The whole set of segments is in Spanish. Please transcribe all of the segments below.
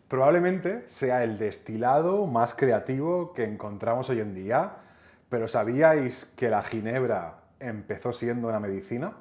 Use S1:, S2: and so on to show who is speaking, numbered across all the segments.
S1: Probablemente sea el destilado más creativo que encontramos hoy en día, pero ¿sabíais que la ginebra empezó siendo una medicina?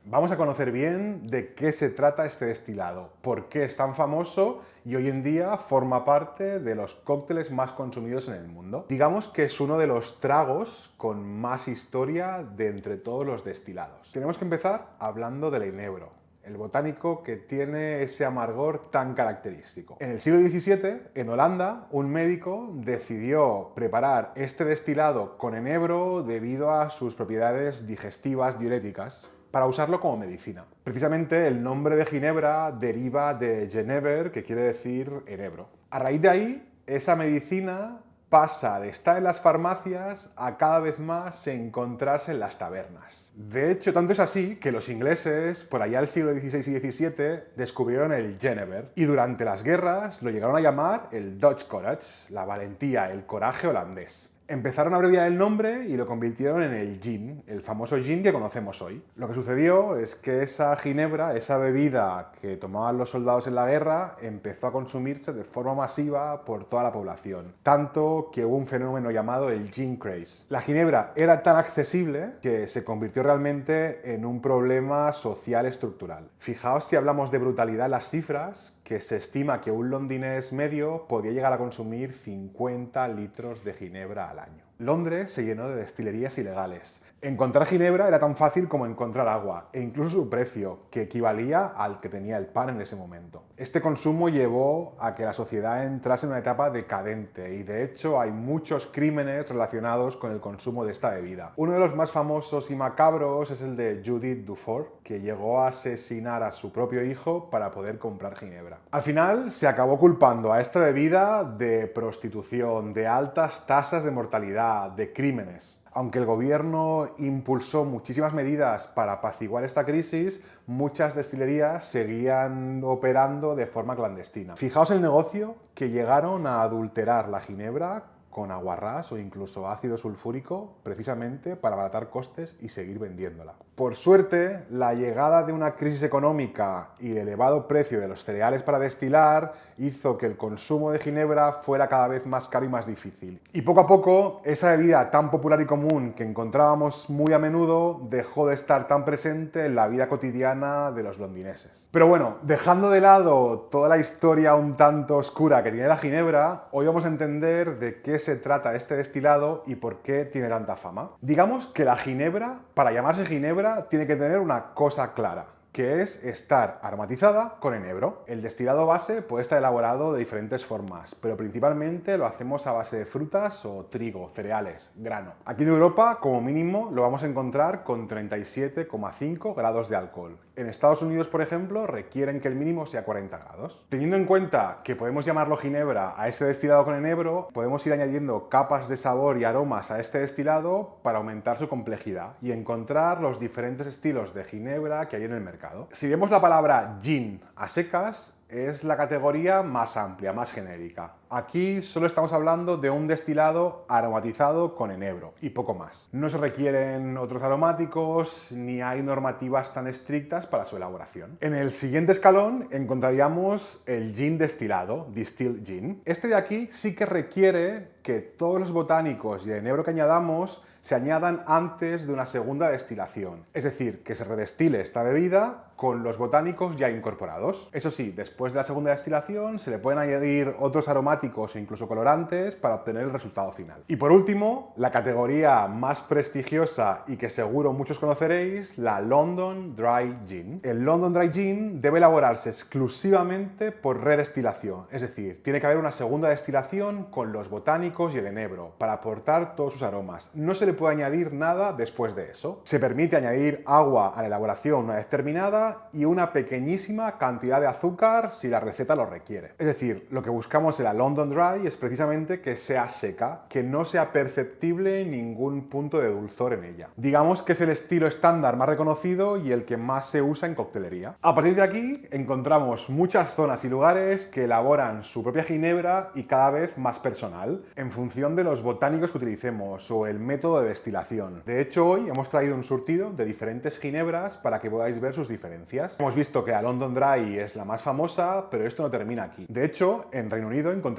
S1: Vamos a conocer bien de qué se trata este destilado, por qué es tan famoso y hoy en día forma parte de los cócteles más consumidos en el mundo. Digamos que es uno de los tragos con más historia de entre todos los destilados. Tenemos que empezar hablando del enebro, el botánico que tiene ese amargor tan característico. En el siglo XVII, en Holanda, un médico decidió preparar este destilado con enebro debido a sus propiedades digestivas diuréticas, para usarlo como medicina. Precisamente el nombre de ginebra deriva de Genever, que quiere decir enebro. A raíz de ahí, esa medicina pasa de estar en las farmacias a cada vez más encontrarse en las tabernas. De hecho, tanto es así que los ingleses, por allá del siglo XVI y XVII, descubrieron el Genever y durante las guerras lo llegaron a llamar el Dutch Courage, la valentía, el coraje holandés. Empezaron a abreviar el nombre y lo convirtieron en el gin, el famoso gin que conocemos hoy. Lo que sucedió es que esa ginebra, esa bebida que tomaban los soldados en la guerra, empezó a consumirse de forma masiva por toda la población. Tanto que hubo un fenómeno llamado el gin craze. La ginebra era tan accesible que se convirtió realmente en un problema social estructural. Fijaos si hablamos de brutalidad en las cifras, que se estima que un londinés medio podía llegar a consumir 50 litros de ginebra al año. Londres se llenó de destilerías ilegales. Encontrar ginebra era tan fácil como encontrar agua, e incluso su precio, que equivalía al que tenía el pan en ese momento. Este consumo llevó a que la sociedad entrase en una etapa decadente, y de hecho hay muchos crímenes relacionados con el consumo de esta bebida. Uno de los más famosos y macabros es el de Judith Dufour, que llegó a asesinar a su propio hijo para poder comprar ginebra. Al final se acabó culpando a esta bebida de prostitución, de altas tasas de mortalidad, de crímenes. Aunque el gobierno impulsó muchísimas medidas para apaciguar esta crisis, muchas destilerías seguían operando de forma clandestina. Fijaos el negocio que llegaron a adulterar la ginebra con aguarrás o incluso ácido sulfúrico, precisamente para abaratar costes y seguir vendiéndola. Por suerte, la llegada de una crisis económica y el elevado precio de los cereales para destilar hizo que el consumo de ginebra fuera cada vez más caro y más difícil. Y poco a poco, esa bebida tan popular y común que encontrábamos muy a menudo dejó de estar tan presente en la vida cotidiana de los londineses. Pero bueno, dejando de lado toda la historia un tanto oscura que tiene la ginebra, hoy vamos a entender de qué se trata este destilado y por qué tiene tanta fama. Digamos que la ginebra, para llamarse ginebra, tiene que tener una cosa clara, que es estar aromatizada con enebro. El destilado base puede estar elaborado de diferentes formas, pero principalmente lo hacemos a base de frutas o trigo, cereales, grano. Aquí en Europa, como mínimo, lo vamos a encontrar con 37,5 grados de alcohol. En Estados Unidos, por ejemplo, requieren que el mínimo sea 40 grados. Teniendo en cuenta que podemos llamarlo ginebra a ese destilado con enebro, podemos ir añadiendo capas de sabor y aromas a este destilado para aumentar su complejidad y encontrar los diferentes estilos de ginebra que hay en el mercado. Si vemos la palabra gin a secas, es la categoría más amplia, más genérica. Aquí solo estamos hablando de un destilado aromatizado con enebro y poco más. No se requieren otros aromáticos ni hay normativas tan estrictas para su elaboración. En el siguiente escalón encontraríamos el gin destilado, distilled gin. Este de aquí sí que requiere que todos los botánicos y el enebro que añadamos se añadan antes de una segunda destilación. Es decir, que se redestile esta bebida con los botánicos ya incorporados. Eso sí, después de la segunda destilación se le pueden añadir otros aromáticos e incluso colorantes para obtener el resultado final. Y por último, la categoría más prestigiosa y que seguro muchos conoceréis, la London Dry Gin. El London Dry Gin debe elaborarse exclusivamente por redestilación, es decir, tiene que haber una segunda destilación con los botánicos y el enebro para aportar todos sus aromas. No se le puede añadir nada después de eso. Se permite añadir agua a la elaboración una vez terminada y una pequeñísima cantidad de azúcar si la receta lo requiere. Es decir, lo que buscamos en la London Dry es precisamente que sea seca, que no sea perceptible ningún punto de dulzor en ella. Digamos que es el estilo estándar más reconocido y el que más se usa en coctelería. A partir de aquí encontramos muchas zonas y lugares que elaboran su propia ginebra y cada vez más personal, en función de los botánicos que utilicemos o el método de destilación. De hecho, hoy hemos traído un surtido de diferentes ginebras para que podáis ver sus diferencias. Hemos visto que la London Dry es la más famosa, pero esto no termina aquí. De hecho, en Reino Unido encontramos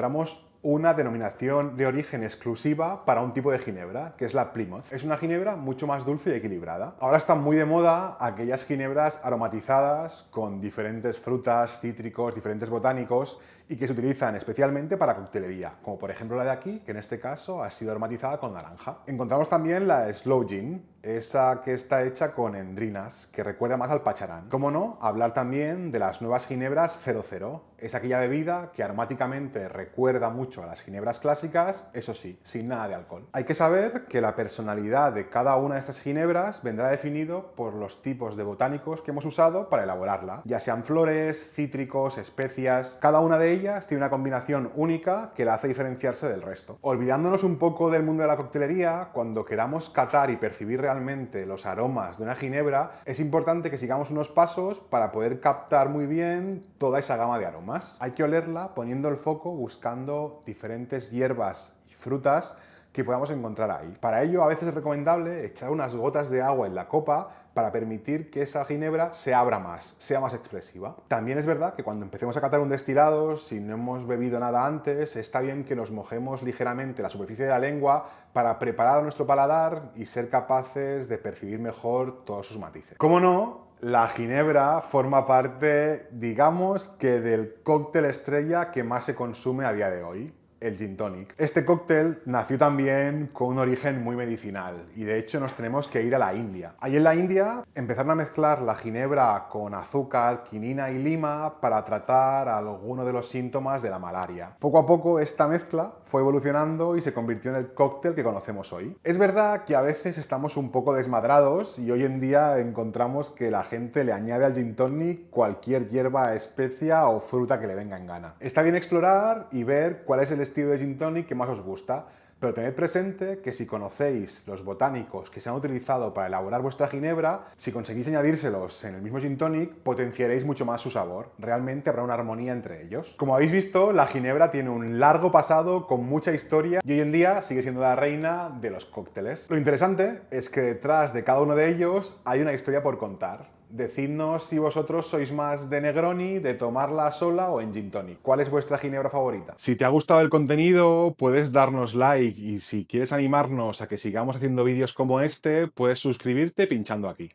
S1: una denominación de origen exclusiva para un tipo de ginebra, que es la Plymouth. Es una ginebra mucho más dulce y equilibrada. Ahora están muy de moda aquellas ginebras aromatizadas con diferentes frutas, cítricos, diferentes botánicos y que se utilizan especialmente para coctelería, como por ejemplo la de aquí, que en este caso ha sido aromatizada con naranja. Encontramos también la Sloe Gin, esa que está hecha con endrinas, que recuerda más al pacharán. Cómo no, hablar también de las nuevas ginebras 00. Es aquella bebida que aromáticamente recuerda mucho a las ginebras clásicas, eso sí, sin nada de alcohol. Hay que saber que la personalidad de cada una de estas ginebras vendrá definido por los tipos de botánicos que hemos usado para elaborarla, ya sean flores, cítricos, especias. Cada una de ellas tiene una combinación única que la hace diferenciarse del resto. Olvidándonos un poco del mundo de la coctelería, cuando queramos catar y percibir realmente los aromas de una ginebra, es importante que sigamos unos pasos para poder captar muy bien toda esa gama de aromas. Hay que olerla poniendo el foco buscando diferentes hierbas y frutas que podamos encontrar ahí. Para ello, a veces es recomendable echar unas gotas de agua en la copa para permitir que esa ginebra se abra más, sea más expresiva. También es verdad que cuando empecemos a catar un destilado, si no hemos bebido nada antes, está bien que nos mojemos ligeramente la superficie de la lengua para preparar nuestro paladar y ser capaces de percibir mejor todos sus matices. ¿Cómo no? La ginebra forma parte, digamos, que del cóctel estrella que más se consume a día de hoy, el gin tonic. Este cóctel nació también con un origen muy medicinal y de hecho nos tenemos que ir a la India. Allí en la India empezaron a mezclar la ginebra con azúcar, quinina y lima para tratar alguno de los síntomas de la malaria. Poco a poco esta mezcla fue evolucionando y se convirtió en el cóctel que conocemos hoy. Es verdad que a veces estamos un poco desmadrados y hoy en día encontramos que la gente le añade al gin tonic cualquier hierba, especia o fruta que le venga en gana. Está bien explorar y ver cuál es el estilo de gin tonic que más os gusta, pero tened presente que si conocéis los botánicos que se han utilizado para elaborar vuestra ginebra, si conseguís añadírselos en el mismo gin tonic, potenciaréis mucho más su sabor. Realmente habrá una armonía entre ellos. Como habéis visto, la ginebra tiene un largo pasado con mucha historia y hoy en día sigue siendo la reina de los cócteles. Lo interesante es que detrás de cada uno de ellos hay una historia por contar. Decidnos si vosotros sois más de Negroni, de tomarla sola o en gin tonic. ¿Cuál es vuestra ginebra favorita? Si te ha gustado el contenido, puedes darnos like y si quieres animarnos a que sigamos haciendo vídeos como este, puedes suscribirte pinchando aquí.